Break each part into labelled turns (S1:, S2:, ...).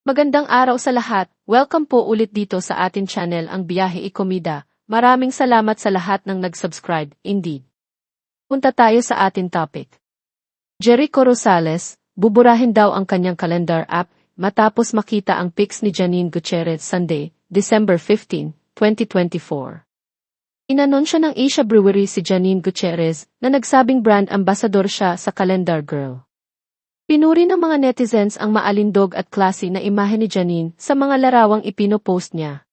S1: Magandang araw sa lahat. Welcome po ulit dito sa atin channel ang Biyahe Ikomida. Maraming salamat sa lahat ng nag-subscribe, indeed. Punta tayo sa atin topic. Jericho Rosales, buburahin daw ang kanyang calendar app matapos makita ang pics ni Janine Gutierrez Sunday, December 15, 2024. Inanunsyo ng Asia Brewery si Janine Gutierrez na nagsabing brand ambassador siya sa Calendar Girl. Pinuri ng mga netizens ang maalindog at classy na imahe ni Janine sa mga larawang ipinopost niya.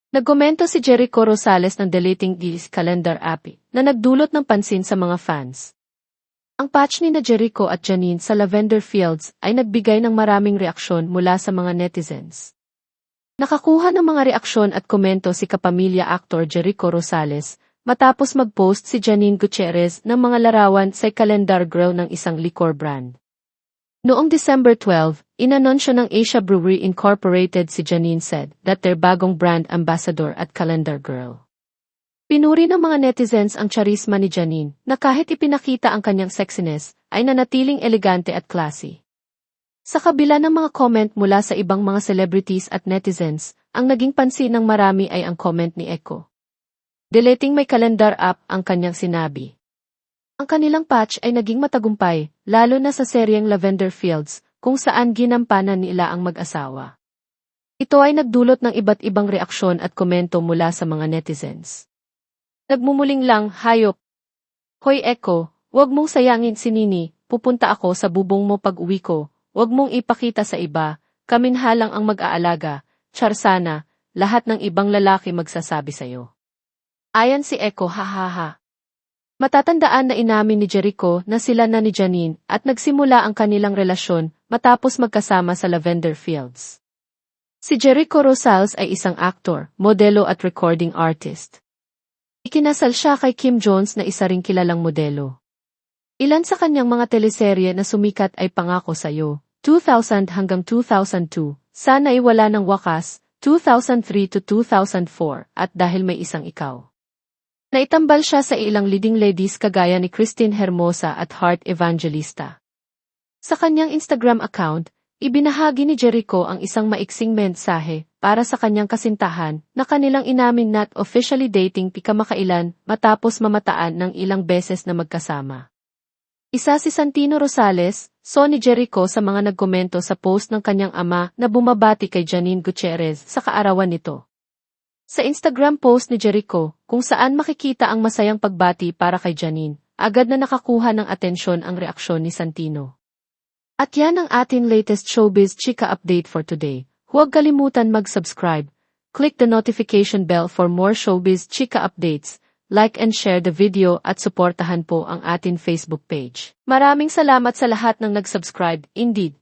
S1: Nagkomento si Jericho Rosales ng Deleting This Calendar app na nagdulot ng pansin sa mga fans. Ang patch ni na Jericho at Janine sa Lavender Fields ay nagbigay ng maraming reaksyon mula sa mga netizens. Nakakuha ng mga reaksyon at komento si kapamilya actor Jericho Rosales matapos mag-post si Janine Gutierrez ng mga larawan sa Calendar Girl ng isang liquor brand. Noong December 12, inanunsyo ng Asia Brewery Incorporated si Janine said that their bagong brand ambassador at Calendar Girl. Pinuri ng mga netizens ang charisma ni Janine na kahit ipinakita ang kanyang sexiness, ay nanatiling elegante at classy. Sa kabila ng mga comment mula sa ibang mga celebrities at netizens, ang naging pansin ng marami ay ang comment ni Echo. Deleting my calendar app ang kanyang sinabi. Ang kanilang patch ay naging matagumpay, lalo na sa seryeng Lavender Fields, kung saan ginampanan nila ang mag-asawa. Ito ay nagdulot ng iba't ibang reaksyon at komento mula sa mga netizens. Nagmumuling lang, hayop. Hoy Echo, huwag mong sayangin si Nini, pupunta ako sa bubong mo pag-uwi ko, huwag mong ipakita sa iba, kaminhalang ang mag-aalaga, char sana, lahat ng ibang lalaki magsasabi sa'yo. Ayan si Echo, hahaha. Matatandaan na inamin ni Jericho na sila na ni Janine at nagsimula ang kanilang relasyon matapos magkasama sa Lavender Fields. Si Jericho Rosales ay isang aktor, modelo at recording artist. Ikinasal siya kay Kim Jones na isa ring kilalang modelo. Ilan sa kanyang mga teleserye na sumikat ay Pangako Sa'yo, 2000 hanggang 2002, Sana'y Wala ng Wakas, 2003 to 2004, at Dahil May Isang Ikaw. Naitambal siya sa ilang leading ladies kagaya ni Christine Hermosa at Heart Evangelista. Sa kanyang Instagram account, ibinahagi ni Jericho ang isang maiksing mensahe para sa kanyang kasintahan na kanilang inamin not officially dating pikamakailan matapos mamataan ng ilang beses na magkasama. Isa si Santino Rosales, ni Jericho sa mga nagkomento sa post ng kanyang ama na bumabati kay Janine Gutierrez sa kaarawan nito. Sa Instagram post ni Jericho, kung saan makikita ang masayang pagbati para kay Janine, agad na nakakuha ng atensyon ang reaksyon ni Santino. At yan ang ating latest showbiz chika update for today. Huwag kalimutan mag-subscribe, click the notification bell for more showbiz chika updates, like and share the video at suportahan po ang ating Facebook page. Maraming salamat sa lahat ng nag-subscribe, indeed.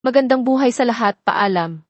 S1: Magandang buhay sa lahat, paalam.